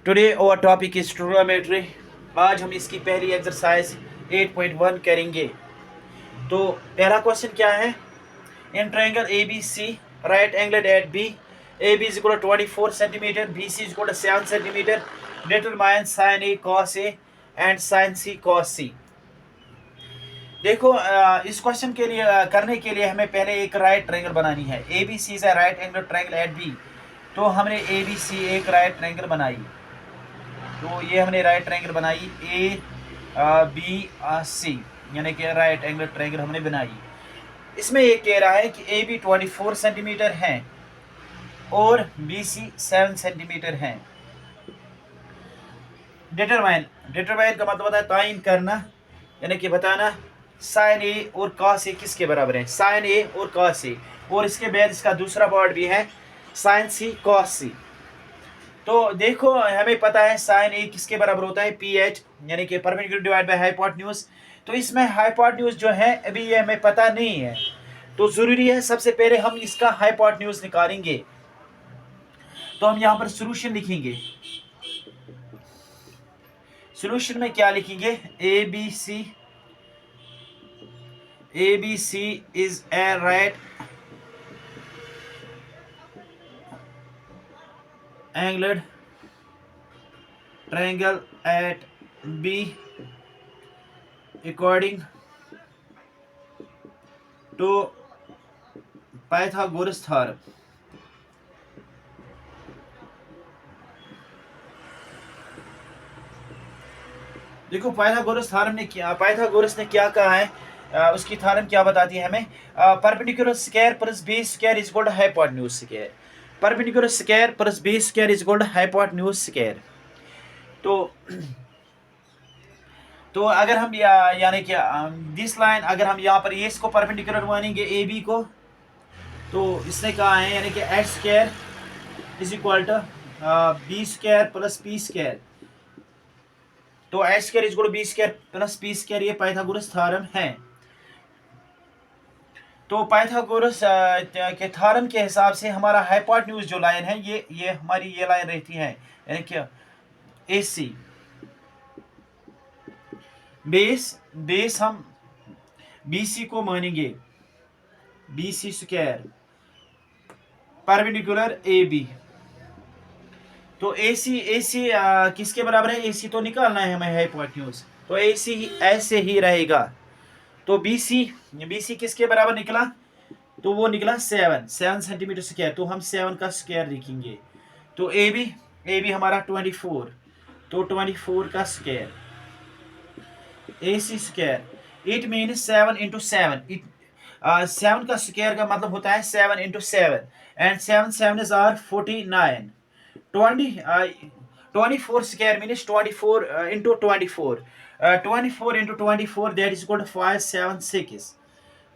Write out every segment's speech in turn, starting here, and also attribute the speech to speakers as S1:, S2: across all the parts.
S1: Today और topic is trigonometry. आज हम इसकी पहली एक्सरसाइज 8.1 करेंगे। तो पहला क्वेश्चन क्या है? In triangle A B C right angle at B, A B is equal to 24 centimetre, B C is equal to 7 centimetre, determine sine A cos A and sine C cos C. देखो इस question के लिए करने के लिए हमें पहले एक राइट ट्रायंगल बनानी है। A B C is a right angle triangle at B. तो हमने ए बी सी एक राइट ट्रायंगल बनाई। तो ये हमने राइट ट्रायंगल बनाई ए बी सी, यानी कि राइट एंगल ट्रायंगल हमने बनाई। इसमें ये कह रहा है कि ए बी 24 सेंटीमीटर है और बी सी 7 सेंटीमीटर है। डिटरमाइन का मतलब होता है तायन करना, यानी कि बताना साइन ए और कॉस ए किसके बराबर है। साइन ए और कॉस ए, और इसके बाद इसका दूसरा पार्ट भी है साइन सी कॉस सी। तो देखो हमें पता है साइन ए किसके बराबर होता है, पी एच, यानी कि परपेंडिकुलर डिवाइड बाय हाइपोटेन्यूज। तो इसमें हाइपोटेन्यूज जो है अभी ये हमें पता नहीं है, तो ज़रूरी है सबसे पहले हम इसका हाइपोटेन्यूज निकालेंगे। तो हम यहाँ पर सॉल्यूशन लिखेंगे। सॉल्यूशन में क्या लिखेंगे? A B C is a right angled triangle at B according to Pythagoras theorem। देखो पाइथागोरस ने क्या कहा है, उसकी थ्योरम क्या बताती है हमें? Perpendicular square plus B square is equal to hypotenuse square. Perpendicular square plus B square is equal to hypotenuse square. तो अगर हम यानी कि दिस लाइन, अगर हम यहाँ पर ये इसको परपेंडिकुलर मानेंगे ए बी को, तो इसने कहा है यानी कि H square is equal to B square plus P square. तो H square is equal to B square plus P square, ये पाइथागोरस थ्योरम है। तो पाइथागोरस के थ्योरम के हिसाब से हमारा हाइपोटेन्यूज जो लाइन है ये हमारी ये लाइन रहती है, यानी कि ए सी। बेस हम बी सी को मानेंगे B C square perpendicular A B. तो ए सी किसके बराबर है? ए सी तो निकालना है हमें हाइपोटेन्यूज, तो ए सी ऐसे ही रहेगा। तो बी सी किसके बराबर निकला? तो वो निकला 7 सेंटीमीटर स्क्वायर। तो हम 7 का स्क्वायर लिखेंगे। तो ए बी हमारा 24, तो 24 का square A C square. It mean 7 into 7। 7 का स्क्वायर का मतलब होता है 7 into 7, and 7 is are 49। 24 square means 24 into 24. 24 into 24, that is equal to 576.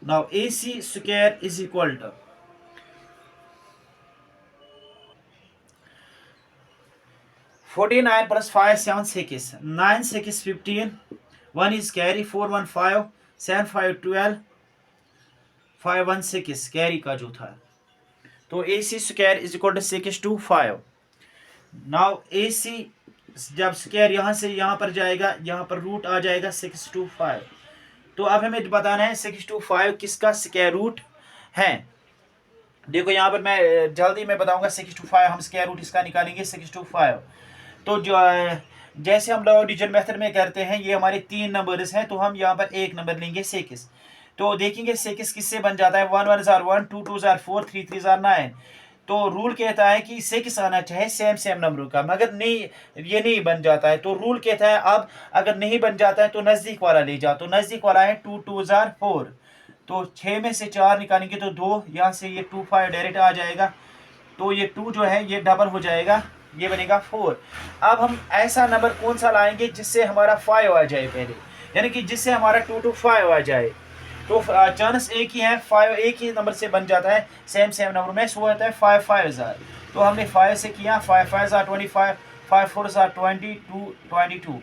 S1: Now AC square is equal to 49 plus 576, 9 6 15, 1 is carry, 4 1 5, 7 5 12, 5 1 6 carry का जो था। तो AC square is equal to 6 to 5। Now ए सी जब स्क्वायर यहाँ से यहाँ पर जाएगा, यहाँ पर रूट आ जाएगा 6 to 5। तो अब हमें बताना है 6 to 5 किसका स्क्वायर रूट है। देखो यहाँ पर मैं जल्दी में बताऊंगा 6 to 5 हम स्क्वायर रूट इसका निकालेंगे 6 to 5। तो जो जैसे हम लोग डिवीजन मेथड में करते हैं, ये हमारे 3 नंबर्स हैं, तो हम यहाँ पर एक नंबर लेंगे 6। तो देखेंगे 6 किससे बन जाता है? 1 1 1, 2 2 4, 3 3 9। तो रूल कहता है कि 6 आना चाहे सेम नंबर का, मगर नहीं, ये नहीं बन जाता है। तो रूल कहता है अब अगर नहीं बन जाता है तो नज़दीक वाला ले जाओ। तो नज़दीक वाला है 2 2 4। तो 6 में से 4 निकालेंगे तो 2, यहाँ से ये 2 5 डायरेक्ट आ जाएगा। तो ये 2 जो है ये डबल हो जाएगा, ये बनेगा 4। अब हम ऐसा नंबर कौन सा लाएंगे जिससे हमारा 5 आ जाए पहले, यानी कि जिससे हमारा 2 to 5 आ जाए। तो चांस एक ही है, 5 एक ही नंबर से बन जाता है सेम नंबर में, वो होता है 5 5 जार। तो हमने 5 से किया, 5 5 जार 25, 5 4 जार 22।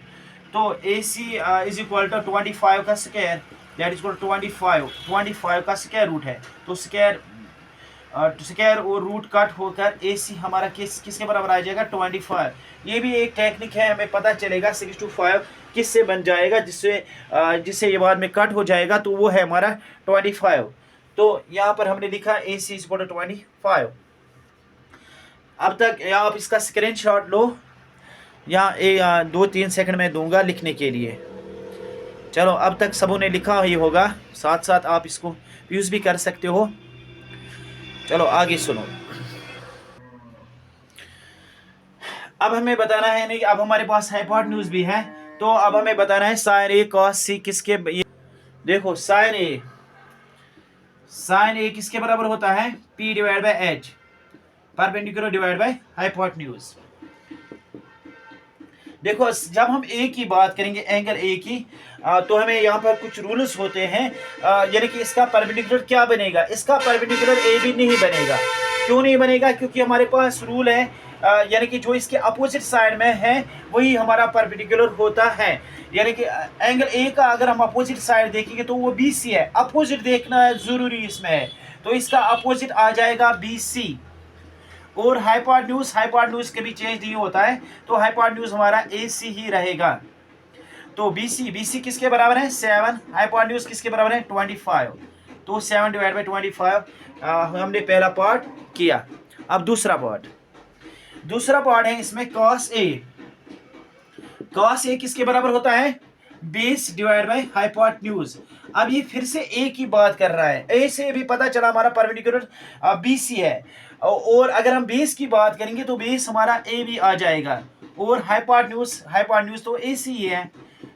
S1: तो A C is equal to 25 का स्क्वायर, दैट इज इक्वल 25 का स्क्वायर रूट है। तो स्क्वायर स्क्वायर और रूट कट होकर ए सी हमारा किसके बराबर आ जाएगा 25। ये भी एक टेक्निक है, हमें पता चलेगा 6 to 5 किससे बन जाएगा, जिससे ये बाद में कट हो जाएगा, तो वो है हमारा 25। तो यहाँ पर हमने लिखा ए सी इज 25। अब तक आप इसका स्क्रीनशॉट लो, यहाँ 2-3 सेकंड में दूंगा लिखने के लिए। चलो अब तक सबों ने लिखा ही होगा, साथ साथ आप इसको यूज़ भी कर सकते हो। चलो आगे सुनो। अब हमें बताना है, नहीं अब हमारे पास हाइपोटेन्यूज भी है, तो अब हमें बताना है साइन ए कॉस सी किसके, देखो साइन ए किसके बराबर होता है P divide by H, perpendicular divide by hypotenuse. देखो जब हम ए की बात करेंगे, एंगल ए की, तो हमें यहाँ पर कुछ रूल्स होते हैं, यानी कि इसका परपेंडिकुलर क्या बनेगा, इसका परपेंडिकुलर ए भी नहीं बनेगा। क्यों नहीं बनेगा? क्योंकि हमारे पास रूल है, यानी कि जो इसके अपोजिट साइड में है वही हमारा परपेंडिकुलर होता है। यानी कि एंगल ए का अगर हम अपोजिट साइड देखेंगे तो वो BC है, अपोजिट देखना जरूरी इसमें है, तो इसका अपोजिट आ जाएगा BC। और हाइपोटेन्यूज कभी चेंज नहीं होता है, तो हाइपोटेन्यूज हमारा AC ही रहेगा। तो BC किसके बराबर है 7, हाइपोटेन्यूज किसके बराबर है 25। तो 7 डिवाइड बाई 25 हमने पहला पार्ट किया। अब दूसरा पार्ट है इसमें cos A किसके बराबर होता है बेस डिवाइड बाई हाइपोटेन्यूज। अब ये फिर से ए की बात कर रहा है, ए से भी पता चला हमारा परपेंडिकुलर BC है, और अगर हम बेस की बात करेंगे तो बेस हमारा ए भी आ जाएगा, और हाइपोटेन्यूज तो AC ही है,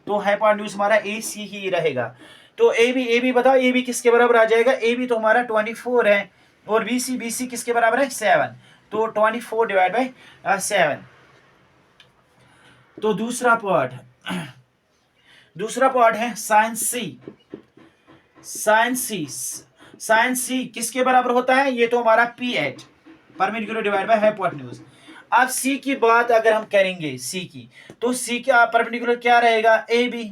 S1: तो हाइपोटेन्यूज हमारा AC ही रहेगा। तो ए बी बताओ, ए बी किसके बराबर आ जाएगा, ए बी तो हमारा 24 है, और BC किसके बराबर है 7, तो 24 डिवाइड बाई 7। तो दूसरा पार्ट है साइन सी किसके बराबर होता है, ये तो हमारा PH, perpendicular divide by hypotenuse. अब सी की बात अगर हम करेंगे, तो सी का परपेंडिकुलर क्या रहेगा AB,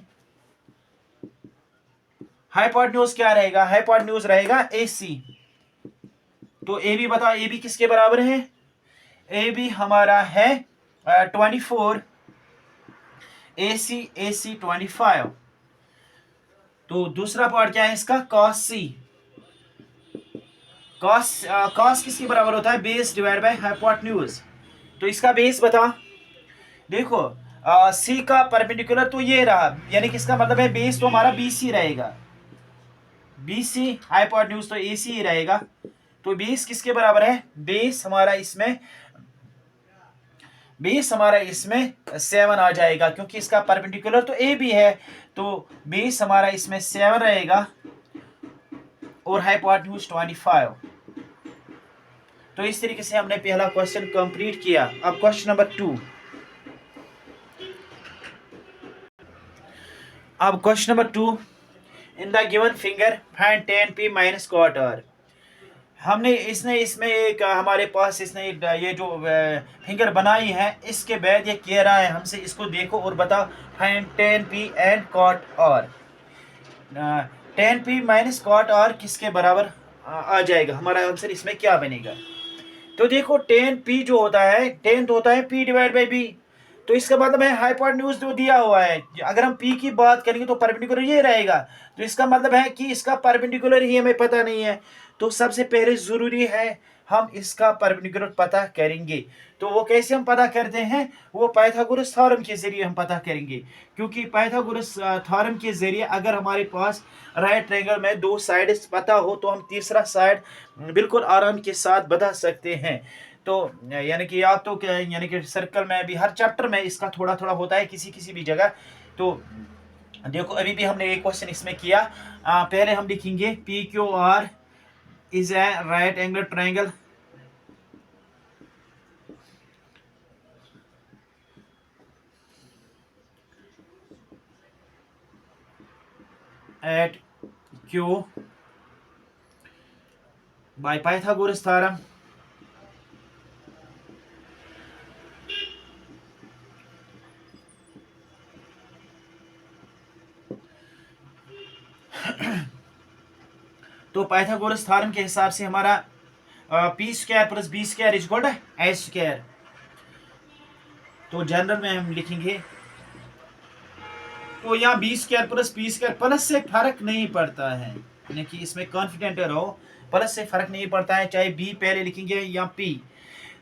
S1: हाइपोटेन्यूज क्या रहेगा, हाइपोटेन्यूज रहेगा AC। तो AB बताओ, AB किसके बराबर है, AB हमारा है 24, AC 25। तो दूसरा पार्ट क्या है इसका cos किसके बराबर होता है बेस डिवाइड बाय हाइपोटेन्यूज। तो इसका बेस बता, देखो सी का परपेंडिकुलर तो ये रहा, यानी कि इसका मतलब है बेस तो हमारा BC रहेगा, BC, हाइपोटेन्यूज तो AC ही रहेगा। तो बेस किसके बराबर है, बेस हमारा इसमें 7 आ जाएगा, क्योंकि इसका परपेंडिकुलर तो AB है, तो बेस हमारा इसमें 7 रहेगा, और हाइपोटेन्यूज 25। तो इस तरीके से हमने पहला क्वेश्चन कंप्लीट किया। अब question number 2। In the given finger find tan P minus cot R। इसने इसमें एक हमारे पास इसने ये जो फिंगर बनाई है, इसके बाद ये कह रहा है हमसे इसको देखो और बताओ find tan P and cot R। tan P minus cot R किसके बराबर आ जाएगा, हमारा आंसर इसमें क्या बनेगा। तो देखो tan P जो होता है, tan तो होता है P डिवाइड बाई B, तो इसका मतलब है हाइपोटेन्यूज जो दिया हुआ है, अगर हम P की बात करेंगे तो परपेंडिकुलर ये रहेगा, तो इसका मतलब है कि इसका परपेंडिकुलर ही हमें पता नहीं है, तो सबसे पहले जरूरी है हम इसका परपेंडिकुलर पता करेंगे। तो वो कैसे हम पता करते हैं, वो पाइथागोरस थ्योरम के जरिए हम पता करेंगे, क्योंकि पाइथागोरस थ्योरम के जरिए अगर हमारे पास राइट ट्रायंगल में 2 साइड्स पता हो तो हम तीसरा साइड बिल्कुल आराम के साथ बता सकते हैं। तो यानी कि आप तो यानी कि सर्कल में भी हर चैप्टर में इसका थोड़ा थोड़ा होता है किसी भी जगह। तो देखो अभी भी हमने एक क्वेश्चन इसमें किया, पहले हम लिखेंगे PQR is a right angle triangle at Q by Pythagoras theorem तो पाइथागोरस थ्योरम के हिसाब से हमारा P square plus B square is equal to H square. तो जनरल में हम लिखेंगे, तो यहाँ B square plus P square, plus से फर्क नहीं पड़ता है, यानी कि इसमें कॉन्फिडेंट रहो, प्लस से फर्क नहीं पड़ता है, चाहे बी पहले लिखेंगे या पी।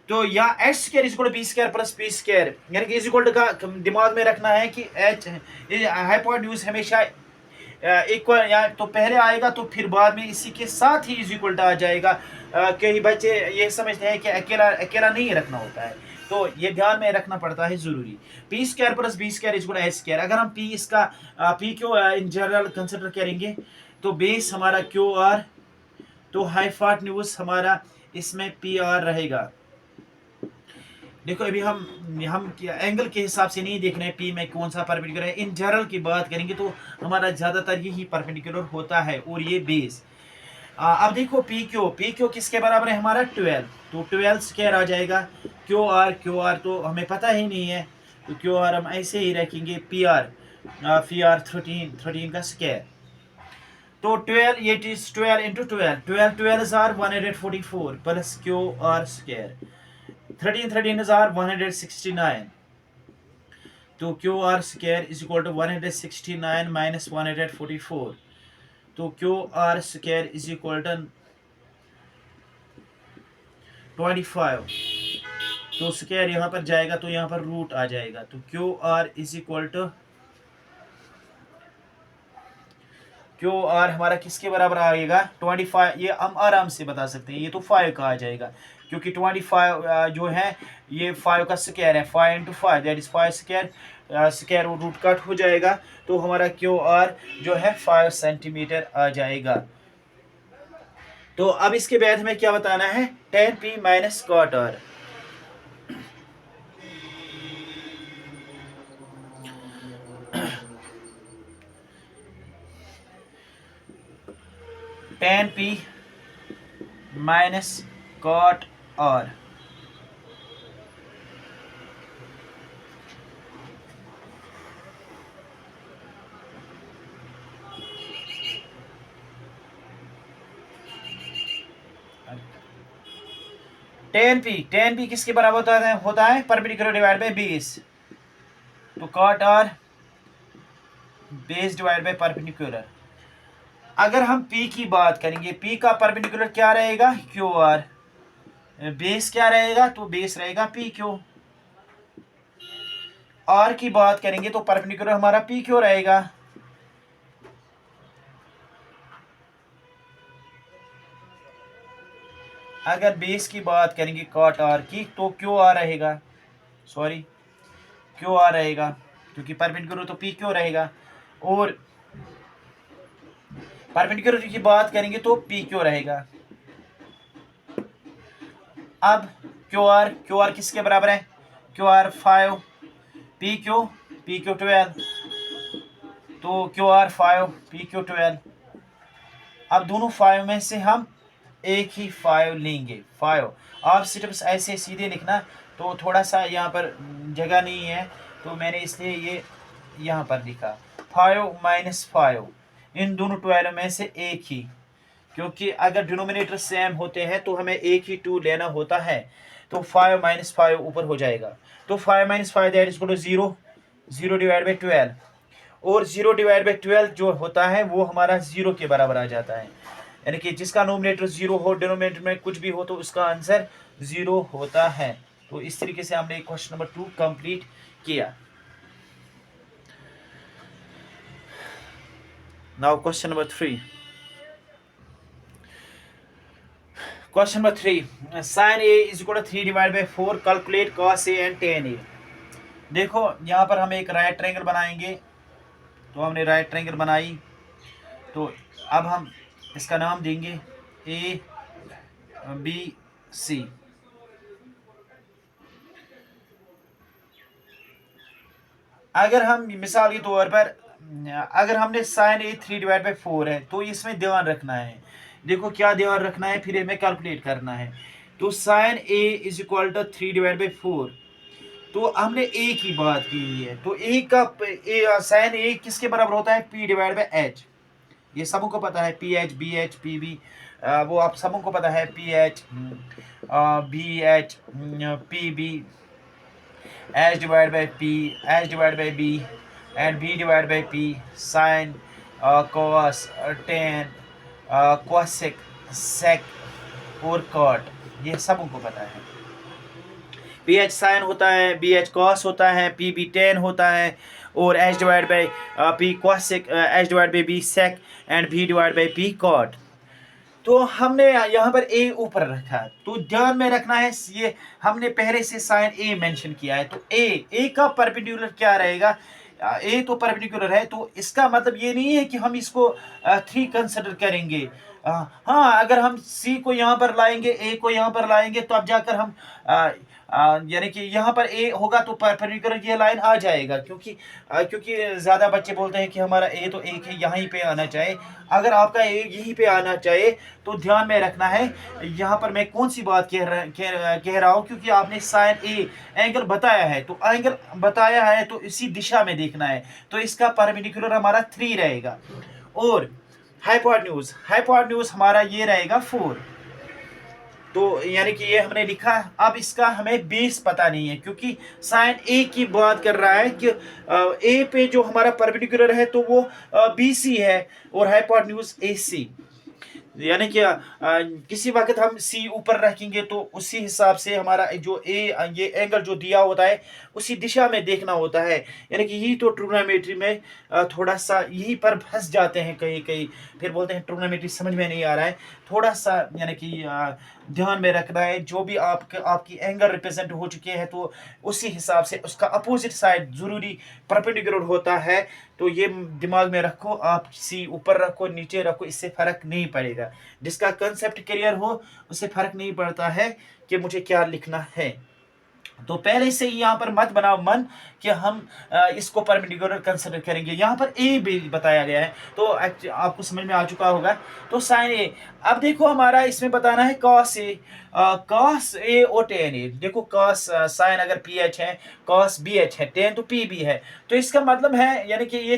S1: तो यहाँ H square is equal to B square plus P square, यानी कि इज इक्वल का दिमाग में रखना है कि एच हाइपोटेन्यूज हमेशा इक्वल, या तो पहले आएगा तो फिर बाद में इसी के साथ ही इज इक्वल आ जाएगा। कई बच्चे ये समझते हैं कि अकेला अकेला नहीं रखना होता है, तो ये ध्यान में रखना पड़ता है जरूरी। P square plus B square is equal H square. अगर हम पी इसका P Q in general consider करेंगे तो बेस हमारा क्यू आर, तो हाइपोटेन्यूज हमारा इसमें पी आर रहेगा। देखो अभी हम एंगल के हिसाब से नहीं देख रहे हैं पी में कौन सा परपेंडिकुलर है, इन जनरल की बात करेंगे तो हमारा ज़्यादातर यही परपेंडिकुलर होता है, और ये बेस। अब देखो पी क्यू किसके बराबर है हमारा 12, तो 12 स्क्वायर आ जाएगा। क्यू आर तो हमें पता ही नहीं है, तो क्यू आर हम ऐसे ही रखेंगे, पी आर 13 का स्क्वायर। तो 12 ये 12 into 12 are 144 plus Q R square, 13 are 169, तो Q R square is equal to 169 minus 144, तो Q R square is equal to 25, तो स्क्वायर यहाँ पर जाएगा तो यहाँ पर रूट आ जाएगा, तो Q R is equal to Q R हमारा किसके बराबर आएगा 25, ये हम आराम से बता सकते हैं, ये तो 5 का आ जाएगा, क्योंकि 25 जो है ये 5 का स्क्वायर है, 5 into 5 that is 5 square, square root cut हो जाएगा, तो हमारा क्यू आर जो है 5 सेंटीमीटर आ जाएगा। तो अब इसके बाद हमें क्या बताना है, tan p minus cot r। tan p minus cot r, tan p किसके बराबर होता है परपेंडिकुलर डिवाइड बाय बेस, तो cot r base divide by perpendicular. अगर हम p की बात करेंगे, p का परपेंडिकुलर क्या रहेगा क्यू आर, बेस क्या रहेगा तो बेस रहेगा पी क्यू। आर की बात करेंगे तो परपेंडिकुलर हमारा पी क्यू रहेगा। अगर बेस की बात करेंगे कॉट आर की तो क्यू आर रहेगा, सॉरी क्यू आर रहेगा, क्योंकि परपेंडिकुलर तो पी क्यू रहेगा, और परपेंडिकुलर की बात करेंगे तो पी क्यू रहेगा। अब क्यू आर किसके बराबर है, क्यू आर 5, पी क्यू 12, तो क्यू आर 5 पी क्यू 12। अब दोनों 5 में से हम एक ही 5 लेंगे, 5। आप सिर्फ ऐसे सीधे लिखना, तो थोड़ा सा यहाँ पर जगह नहीं है, तो मैंने इसलिए ये यहाँ पर लिखा 5 माइनस 5, इन दोनों 12 में से एक ही, क्योंकि अगर डिनोमिनेटर सेम होते हैं तो हमें एक ही 2 लेना होता है, तो 5 माइनस 5 ऊपर हो जाएगा, तो 5 minus 5 that is equal to 0, 0 divide by 12, और 0 डिवाइड बाई 12 जो होता है वो हमारा 0 के बराबर आ जाता है, यानी कि जिसका नोमिनेटर 0 हो, डिनोमिनेटर में कुछ भी हो, तो उसका आंसर 0 होता है। तो इस तरीके से हमने क्वेश्चन नंबर 2 कंप्लीट किया। Now question number 3। Question number 3, sin a is equal to 3 divide by 4, calculate cos a and tan a। देखो यहाँ पर हम एक राइट ट्रायंगल बनाएंगे, तो हमने राइट ट्रायंगल बनाई, तो अब हम इसका नाम देंगे ए बी सी। अगर हम मिसाल के तौर पर, अगर हमने साइन ए 3 डिवाइड बाई 4 है, तो इसमें ध्यान रखना है, देखो क्या ध्यान रखना है, फिर हमें कैलकुलेट करना है। तो sine A is equal to 3 divide by 4, तो हमने ए की बात की हुई है, तो ए का साइन ए किसके बराबर होता है, पी डिवाइड बाई एच, ये सबको पता है, P H B H P B वो आप सबों को पता है, PH, BH, PB, H divided by P, H divided by B, and B divided by P, sin, cos, tan, cosec, sec और cot, ये सबों को पता है। PH साइन होता है, BH कॉस होता है, PB टेन होता है, और H divide by P cosec, H divide by B sec, and B divide by P cot. तो हमने यहाँ पर A ऊपर रखा है, तो ध्यान में रखना है, ये हमने पहले से साइन A मेंशन किया है, तो A का परपेंडिकुलर क्या रहेगा? A तो परपेंडिकुलर है, तो इसका मतलब ये नहीं है कि हम इसको 3 कंसिडर करेंगे। हाँ, अगर हम C को यहाँ पर लाएंगे, A को यहाँ पर लाएंगे, तो अब जाकर हम यानी कि यहाँ पर A होगा तो परपेंडिकुलर ये लाइन आ जाएगा, क्योंकि ज़्यादा बच्चे बोलते हैं कि हमारा A तो एक है, यहीं पे आना चाहिए। अगर आपका A यहीं पे आना चाहिए तो ध्यान में रखना है यहाँ पर मैं कौन सी बात कह रहा हूँ, क्योंकि आपने साइन A एंगल बताया है, तो एंगल बताया है तो इसी दिशा में देखना है, तो इसका परपेंडिकुलर हमारा 3 रहेगा, और हाइपोटेन्यूज हमारा ये रहेगा 4। तो यानी कि ये हमने लिखा। अब इसका हमें बेस पता नहीं है, क्योंकि साइन ए की बात कर रहा है कि ए पे जो हमारा परपेंडिकुलर है तो वो BC है, और हाइपोटेन्यूज AC, यानी कि किसी वक्त हम C ऊपर रखेंगे तो उसी हिसाब से हमारा जो ये एंगल जो दिया होता है उसी दिशा में देखना होता है। यानी कि यही तो ट्रिग्नोमेट्री में थोड़ा सा यहीं पर फंस जाते हैं कहीं कहीं, फिर बोलते हैं ट्रिग्नोमेट्री समझ में नहीं आ रहा है। थोड़ा सा यानी कि ध्यान में रखना है, जो भी आपकी एंगल रिप्रेजेंट हो चुके हैं तो उसी हिसाब से उसका अपोजिट साइड ज़रूरी परपेंडिकुलर होता है। तो ये दिमाग में रखो, आप C ऊपर रखो नीचे रखो, इससे फ़र्क नहीं पड़ेगा। जिसका कंसेप्ट क्लियर हो उससे फ़र्क नहीं पड़ता है कि मुझे क्या लिखना है। तो पहले से ही यहाँ पर मत बनाओ मन कि हम इसको परपेंडिकुलर कंसिडर करेंगे। यहाँ पर A भी बताया गया है, तो आपको समझ में आ चुका होगा। तो साइन A, अब देखो हमारा इसमें बताना है cos A, cos A और tan A। देखो cos साइन अगर PH है, cos BH है, tan तो PB है, तो इसका मतलब है यानी कि ये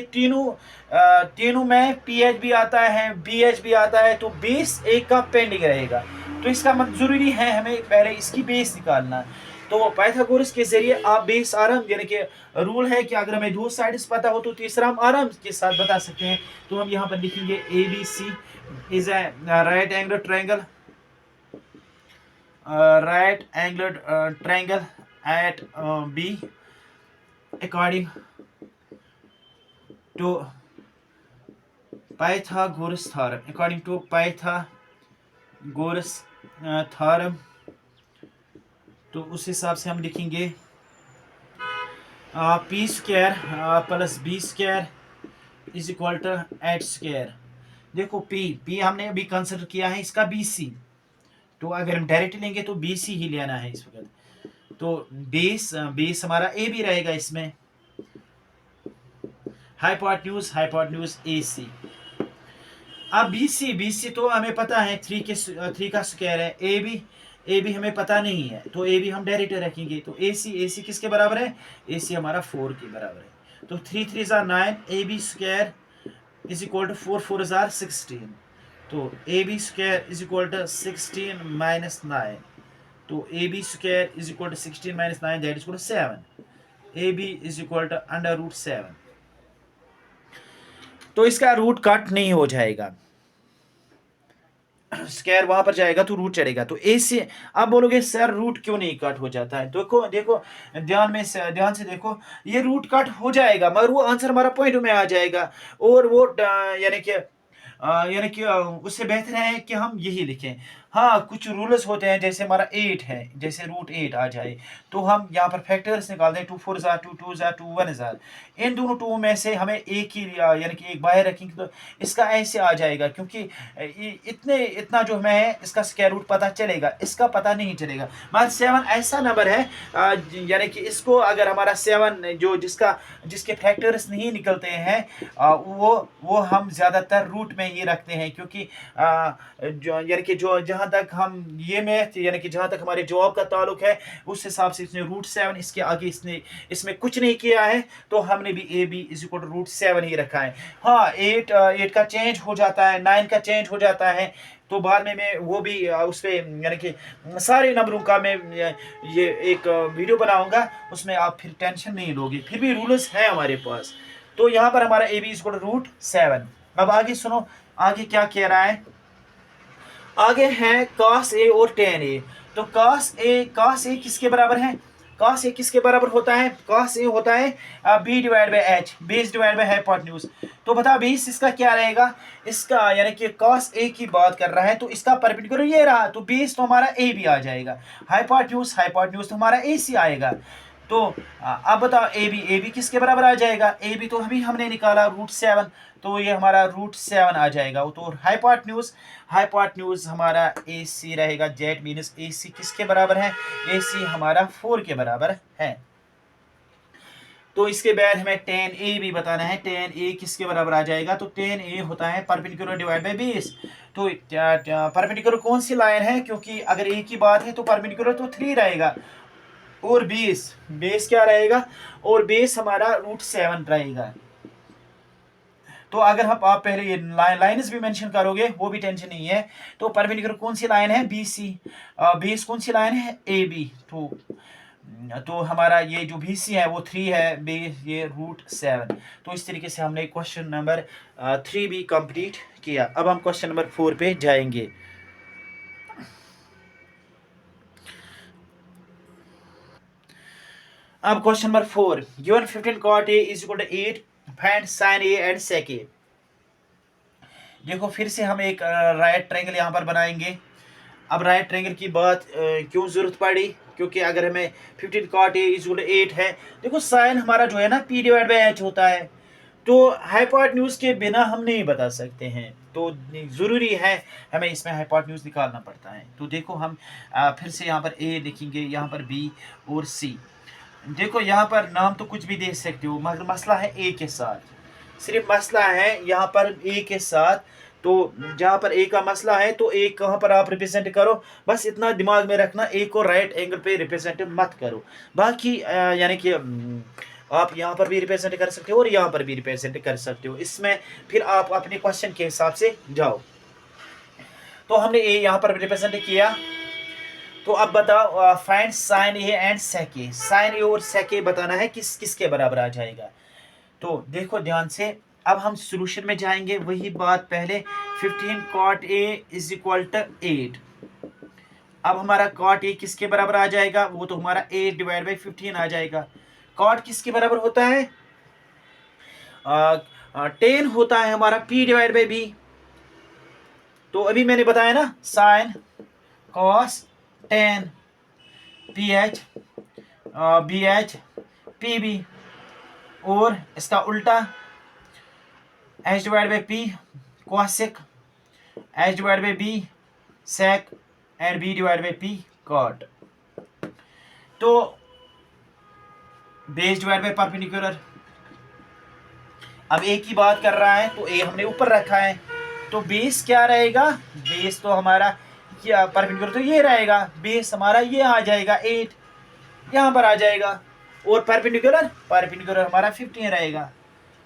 S1: तीनों में PH भी आता है, BH भी आता है, तो बेस एक का पेंडिंग रहेगा। तो इसका मतलब जरूरी है हमें पहले इसकी बेस निकालना। तो पाइथागोरस के जरिए आप बेस आराम, यानी कि रूल है कि अगर हमें दो साइड्स पता हो तो तीसरा हम आराम के साथ बता सकते हैं। तो हम यहाँ पर लिखेंगे ABC is a right angle triangle eight B according to Pythagoras theorem। तो उस हिसाब से हम लिखेंगे P square plus B square is equal to H square. देखो P हमने अभी कंसिडर किया है इसका BC, तो अगर हम डायरेक्ट लेंगे तो BC ही लेना है इस वक्त। तो बेस हमारा A भी रहेगा इसमें, हाइपोटेन्यूज AC। अब BC तो हमें पता है 3 का स्क्वायर है, ए बी हमें पता नहीं है, तो ए बी हम डायरेक्ट रखेंगे। तो AC किसके बराबर है? AC हमारा 4 के बराबर है। तो 3 3 9, AB square is equal to 4 4 16। तो AB square is equal to 16 minus 9। तो AB square is equal to 16 minus 9, that is equal to 7। AB is equal to √7। तो इसका रूट कट नहीं हो जाएगा, स्क्वायर वहां पर जाएगा तो रूट चढ़ेगा। तो ए से आप बोलोगे सर रूट क्यों नहीं कट हो जाता है? देखो ध्यान से देखो, ये रूट कट हो जाएगा मगर वो आंसर हमारा पॉइंट में आ जाएगा, और वो यानी कि उससे बेहतर है कि हम यही लिखें। हाँ, कुछ रूल्स होते हैं, जैसे हमारा 8 है, जैसे √8 आ जाए तो हम यहाँ पर फैक्टर्स निकाल दें, 2 4 2 2 2 1। इन दोनों 2 में से हमें एक ही यानी कि एक बाहर रखेंगे तो इसका ऐसे आ जाएगा, क्योंकि इतना जो हमें है इसका स्क्वायर रूट पता चलेगा, इसका पता नहीं चलेगा। मगर 7 ऐसा नंबर है यानी कि इसको अगर हमारा 7 जिसके फैक्टर्स नहीं निकलते हैं वो हम ज़्यादातर रूट में ही रखते हैं, क्योंकि यानी कि जहाँ तक हम ये मैथ यानी कि जहाँ तक हमारे जवाब का ताल्लुक है उस हिसाब से इसने √7, इसके आगे इसमें कुछ नहीं किया है, तो हमने भी AB इज इक्वल टू √7 ही रखा है। हाँ, 8 का चेंज हो जाता है, 9 का चेंज हो जाता है, तो बाद में मैं वो भी उस पर यानी कि सारे नंबरों का मैं ये एक वीडियो बनाऊंगा, उसमें आप फिर टेंशन नहीं लोगे, फिर भी रूल्स है हमारे पास। तो यहाँ पर हमारा A B is equal to root 7। अब आगे सुनो, आगे क्या कह रहा है, आगे है cos a और tan a। तो cos a किसके बराबर है, cos a किसके बराबर होता है, cos a होता है b divide by H, base divide by hypotenuse. तो बता बेस इसका क्या रहेगा, इसका यानी कि cos a की बात कर रहा है तो इसका परपेंडिकुलर ये रहा, तो बेस तो हमारा a भी आ जाएगा, हाइपोटेन्यूज तो हमारा ac आएगा। तो अब बताओ ए बी किसके बराबर आ जाएगा, ए बी तो अभी हमने निकाला रूट 7, तो ये हमारा रूट 7 आ जाएगा। तो हाइपोटेन्यूज हमारा ए सी रहेगा, जेट मीनस ए सी किसके बराबर है, ए सी हमारा 4 के बराबर है। तो इसके बाद हमें टेन ए भी बताना है, टेन ए किसके बराबर आ जाएगा, तो टेन ए होता है परपेंडिकुलर डिवाइड बाई बेस। तो परपेंडिकुलर कौन सी लाइन है, क्योंकि अगर ए की बात है तो परपेंडिकुलर तो 3 रहेगा, और बेस क्या रहेगा, और बेस हमारा रूट 7 रहेगा। तो अगर आप पहले ये लाइन्स भी मेंशन करोगे वो भी टेंशन नहीं है। तो परपेंडिकुलर कौन सी लाइन है, बी सी, बेस कौन सी लाइन है, ए बी। तो हमारा ये जो बी सी है वो 3 है, बेस ये रूट 7। तो इस तरीके से हमने क्वेश्चन नंबर 3 भी कंप्लीट किया। अब हम क्वेश्चन नंबर 4 पे जाएंगे। अब question number 4, given 15 cot a is equal to 8, find sin a and sec a। देखो फिर से हम एक राइट ट्रायंगल यहाँ पर बनाएंगे। अब राइट ट्रायंगल की बात क्यों जरूरत पड़ी, क्योंकि अगर हमें 15 cot a is equal to 8 है, देखो साइन हमारा जो है ना p डिवाइड बाई h होता है, तो हाइपोटेन्यूज के बिना हम नहीं बता सकते हैं, तो ज़रूरी है हमें इसमें हाइपोटेन्यूज निकालना पड़ता है। तो देखो हम फिर से यहाँ पर a लिखेंगे, यहाँ पर b और c। देखो यहाँ पर नाम तो कुछ भी दे सकते हो, मगर मसला है ए के साथ, सिर्फ मसला है यहाँ पर ए के साथ। तो जहाँ पर ए का मसला है तो ए कहाँ पर आप रिप्रेजेंट करो, बस इतना दिमाग में रखना, ए को राइट एंगल पे रिप्रेजेंट मत करो। बाकी यानी कि आप यहाँ पर भी रिप्रेजेंट कर सकते हो और यहाँ पर भी रिप्रेजेंट कर सकते हो, इसमें फिर आप अपने क्वेश्चन के हिसाब से जाओ। तो हमने ए यहाँ पर रिप्रेजेंट किया। तो अब बताओ find sine A and sec A, sine A और सेक ए बताना है किस किसके बराबर आ जाएगा। तो देखो ध्यान से, अब हम सॉल्यूशन में जाएंगे, वही बात पहले 15 cot a is equal to 8। अब हमारा cot a किसके बराबर आ जाएगा, वो तो हमारा 8 डिवाइड बाई 15 आ जाएगा। cot किसके बराबर होता है, 10 होता है हमारा p डिवाइड बाई b। तो अभी मैंने बताया ना, sine cos 10 ph bh pb, और इसका उल्टा h divide by p cosec, h divide by b sec and b divide by p cot। तो बेस डिवाइड बाई परपेंडिकुलर, अब a की बात कर रहा है तो a हमने ऊपर रखा है, तो बेस क्या रहेगा, बेस तो हमारा क्या परपेंडिकुलर तो ये रहेगा, बेस हमारा ये आ जाएगा 8 यहाँ पर आ जाएगा, और परपेंडिकुलर हमारा 15 रहेगा।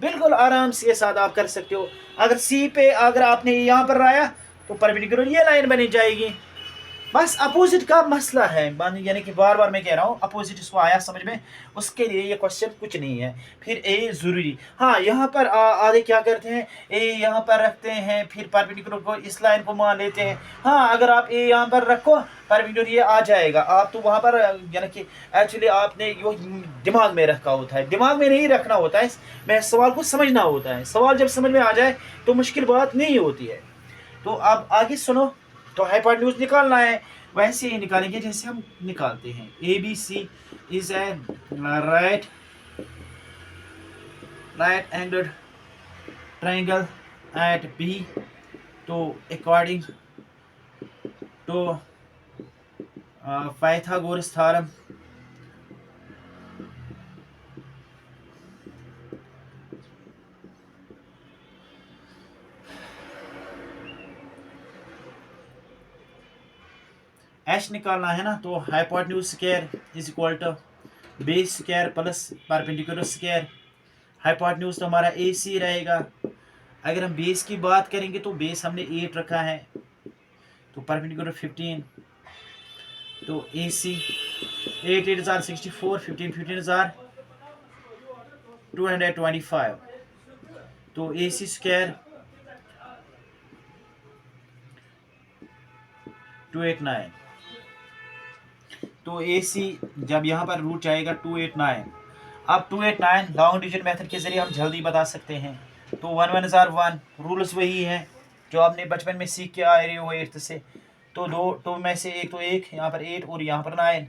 S1: बिल्कुल आराम से साथ आप कर सकते हो। अगर सी पे अगर आपने यहाँ पर लाया तो परपेंडिकुलर ये लाइन बनी जाएगी। बस अपोजिट का मसला है, यानी कि बार बार मैं कह रहा हूँ, अपोजिट इसको आया समझ में, उसके लिए ये क्वेश्चन कुछ नहीं है। फिर ए ज़रूरी, हाँ यहाँ पर आधे क्या करते हैं, ए यहाँ पर रखते हैं, फिर परपेंडिकुलर को इस लाइन को मान लेते हैं। हाँ अगर आप ए यहाँ पर रखो, परपेंडिकुलर ये आ जाएगा, आप तो वहाँ पर यानी कि एक्चुअली आपने यो दिमाग में रखा होता है, दिमाग में नहीं रखना होता है, मैं सवाल को समझना होता है, सवाल जब समझ में आ जाए तो मुश्किल बात नहीं होती है। तो अब आगे सुनो, तो हाइपोटेन्यूज निकालना है, वैसे ही निकालेंगे जैसे हम निकालते हैं। A B C is a right angled triangle at B, तो according to Pythagoras theorem H निकालना है ना, तो hypotenuse square is equal to base square plus perpendicular square. Hypotenuse तो हमारा AC रहेगा। अगर हम बेस की बात करेंगे तो बेस हमने 8 रखा है, तो परपेंडिकुलर 15, तो ए सी 8 8 जार 64, 15 15 जार 225, तो ए सी स्क्वायर 289, तो ए सी जब यहाँ पर रूट जाएगा 289, अब 289 लॉन्ग डिवीजन मेथड के जरिए हम जल्दी बता सकते हैं। तो 1 1 जार 1, रूल्स वही है जो आपने बचपन में सीख के आ रहे हो 8th से। तो दो में से एक, तो एक यहाँ पर 8 और यहाँ पर 9,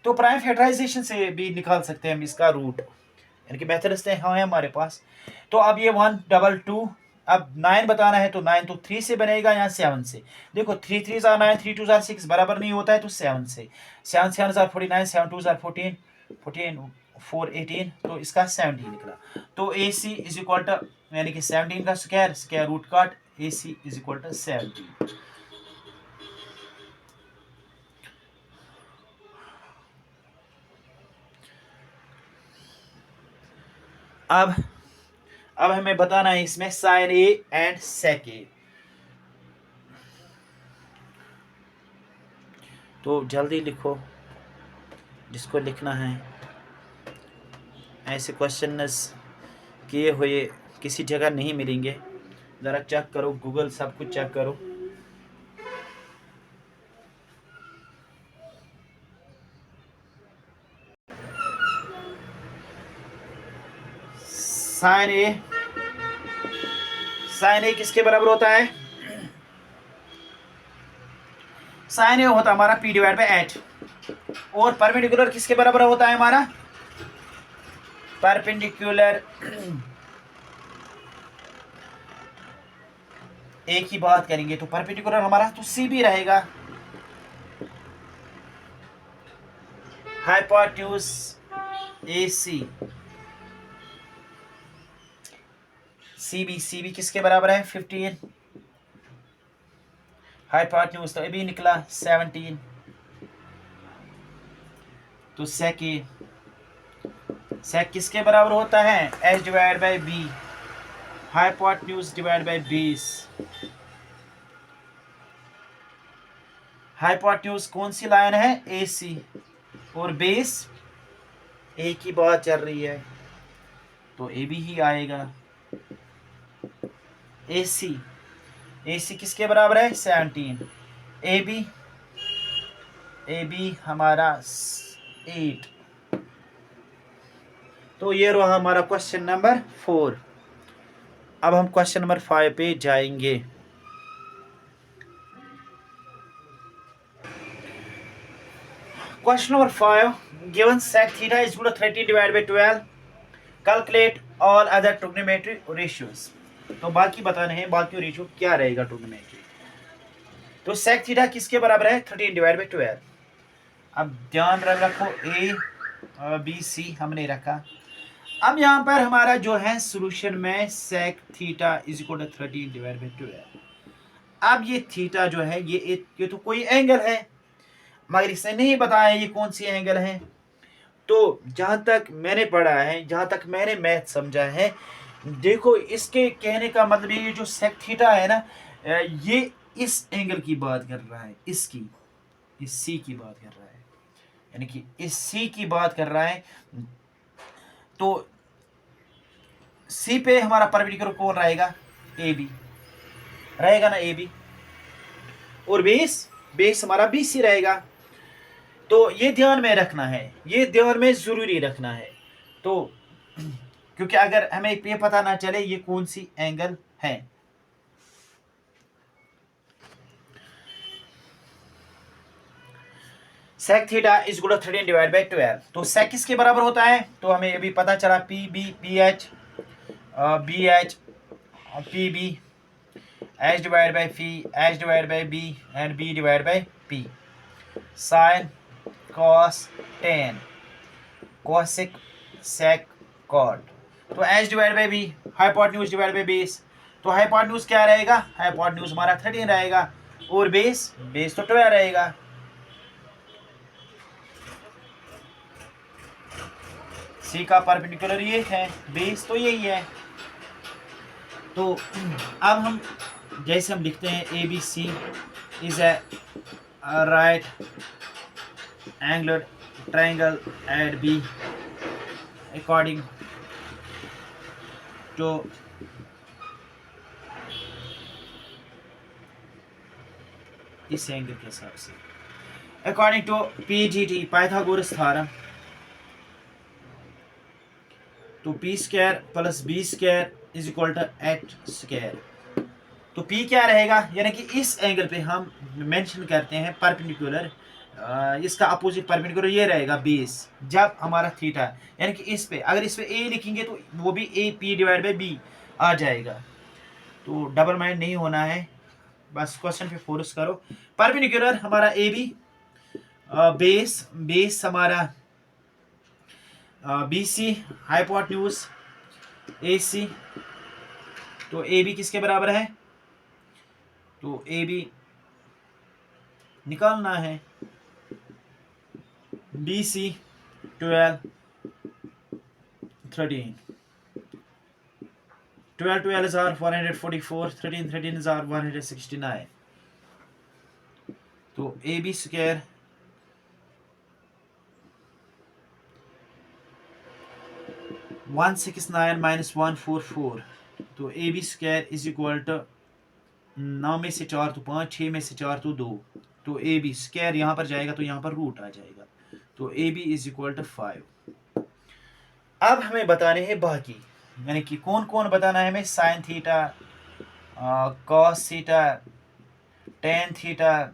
S1: तो प्राइम फैक्टराइजेशन से भी निकाल सकते हैं हम इसका रूट, यानी कि मेथड्स हैं हमारे पास। तो अब ये 122, अब 9 बताना है, तो 9 तो 3 से बनेगा या 7 से। देखो 3 3 जार 9, 3 2 जार 6 बराबर नहीं होता है, तो 7 से। 7 7 जार 49, 7 2 जार 14, 14 4 18, तो इसका 17 निकला। तो A C is equal to, यानी कि 17 का स्क्वायर रूट काट, ए सी इज इक्वल टू 17। अब हमें बताना है इसमें साइन ए एंड सेक ए। तो जल्दी लिखो जिसको लिखना है। ऐसे क्वेश्चंस किए हुए किसी जगह नहीं मिलेंगे, ज़रा चेक करो, गूगल सब कुछ चेक करो। साइन ए किसके बराबर होता है? साइन ए होता है हमारा p डिवाइड बाई एच, और परपेंडिकुलर किसके बराबर होता है हमारा? परपेंडिकुलर एक ही बात करेंगे, तो परपेंडिकुलर हमारा तो सी भी रहेगा। Hypotenuse A C, C B किसके बराबर है? 15। हाइपोटेन्यूज तो अभी निकला 17, तो सेक किसके बराबर होता है? H divide by B, hypotenuse divide by base. Hypotenuse कौन सी लाइन है? ए सी, और बेस ए की बात चल रही है, तो ए बी ही आएगा। ए सी किसके बराबर है? 17। ए बी हमारा 8। तो ये रहा हमारा क्वेश्चन नंबर 4। अब हम क्वेश्चन नंबर 5 पे जाएंगे। Question number 5, given sec theta is equal to 13 divide by 12, calculate all other trigonometry ratios. तो बाकी बताने हैं बाकी रेशियो क्या रहेगा ट्रिग्नोमेट्री। तो sec थीटा किसके बराबर है? 13 डिवाइड बाई 12। अब ध्यान रखो ए बी सी हमने रखा। अब यहाँ पर हमारा जो है सॉल्यूशन में sec theta is equal to 13 divide by 12। अब ये थीटा जो है ये तो कोई एंगल है, मगर इसने नहीं बताया ये कौन सी एंगल है। तो जहाँ तक मैंने पढ़ा है, जहाँ तक मैंने मैथ समझा है, देखो इसके कहने का मतलब ये जो sec थीटा है ना, ये इस एंगल की बात कर रहा है, इस सी की बात कर रहा है, यानी कि इस सी की बात कर रहा है। तो सी पे हमारा परपेंडिकुलर कौन रहेगा? ए बी रहेगा ना, ए बी, और बेस हमारा बी सी रहेगा। तो ये ध्यान में रखना है, ये ध्यान में जरूरी रखना है। तो क्योंकि अगर हमें ये पता ना चले ये कौन सी एंगल है। sec theta is equal to 13 divide by 12। तो sec किसके बराबर होता है? तो हमें अभी पता चला P B P H P B, H divide by P, H divide by B, and B divide by P. Sine cos tan, cosec sec cot. तो H divide by B, hypotenuse divide by base. तो hypotenuse क्या रहेगा? Hypotenuse हमारा 13 रहेगा, और base तो 12 रहेगा। सी का परपेंडिकुलर ये है, बेस तो यही है। तो अब हम जैसे हम लिखते हैं A B C, is a right angled triangle at B according to इस एंगल के हिसाब से according to PGT Pythagoras theorem तो p square plus b square is equal to h square. तो p क्या रहेगा, यानी कि इस एंगल पे हम मेंशन करते हैं परपेंडिकुलर, इसका अपोजिट परपेंडिकुलर ये रहेगा बेस जब हमारा थीटा, यानी कि इस पे अगर इस पे a लिखेंगे तो वो भी a p divide by b आ जाएगा। तो डबल माइंड नहीं होना है, बस क्वेश्चन पे फोकस करो। परपेंडिकुलर हमारा ए बी, बेस हमारा B C, hypotenuse A C. तो ए बी किसके बराबर है, तो ए बी निकालना है बी सी 12 13 12 is 444, 13 is 169। तो ए बी स्क्वायर (169 - 144), तो A B square is equal to 9 में से 4 तो 5, 6 में से 4 तो 2, तो ए बी स्क्वायर यहाँ पर जाएगा तो यहाँ पर रूट आ जाएगा, तो A B is equal to 5। अब हमें बताने हैं बाकी, यानी कि कौन कौन बताना है हमें, sine theta, cos theta, tan theta,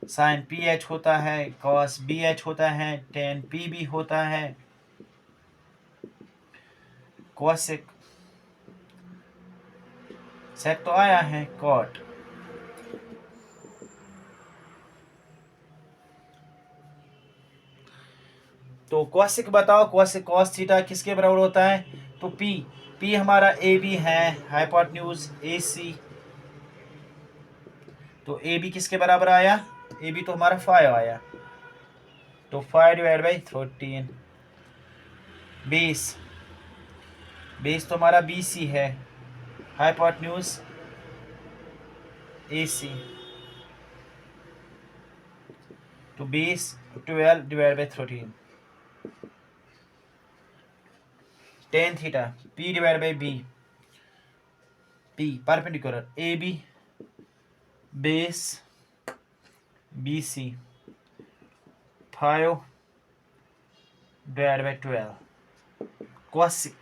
S1: sine P H होता है, कॉस बी एच होता है, टेन पी बी होता है, कोसेक सेक तो आया है, कॉट। तो कोसेक बताओ, कोसेक कॉस थीटा किसके बराबर होता है, तो पी हमारा ए बी है, हाइपोटेन्यूज ए सी। तो ए बी किसके बराबर आया, ए बी तो हमारा 5 आया, तो 5 डिवाइड बाई 13। बेस तो हमारा बी सी है, हाइपोटेन्यूज ए सी। तो base 12 divide by 13। Tan theta P divide by B, P perpendicular A B base B C 5 divide by 12। Cosec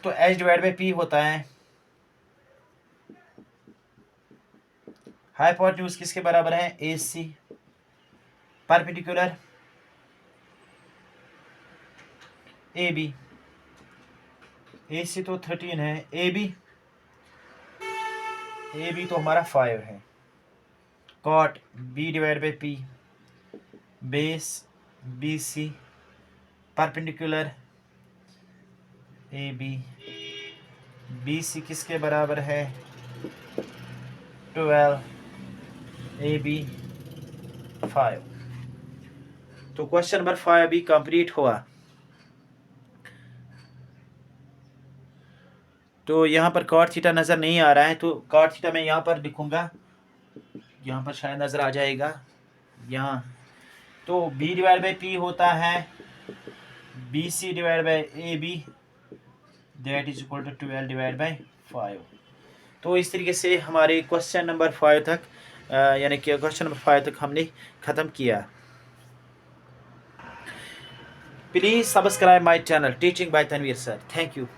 S1: तो एच डिवाइड बाई पी होता है। Hypotenuse किसके बराबर है, ए सी। Perpendicular A B, A C तो 13 है, A B तो हमारा 5 है। Cot B divide by P base B C perpendicular A B C किसके बराबर है, 12, ए बी 5। तो क्वेश्चन नंबर 5 अभी कंप्लीट हुआ। तो यहाँ पर कॉट थीटा नज़र नहीं आ रहा है, तो कॉट थीटा मैं यहाँ पर लिखूँगा, यहाँ पर शायद नज़र आ जाएगा यहाँ। तो बी डिवाइड बाई पी होता है B C divide by A B, that is equal to 12 divide by 5। तो इस तरीके से हमारे क्वेश्चन नंबर 5 तक, यानी कि क्वेश्चन नंबर 5 तक हमने ख़त्म किया। Please subscribe my channel teaching by Tanveer sir. Thank you.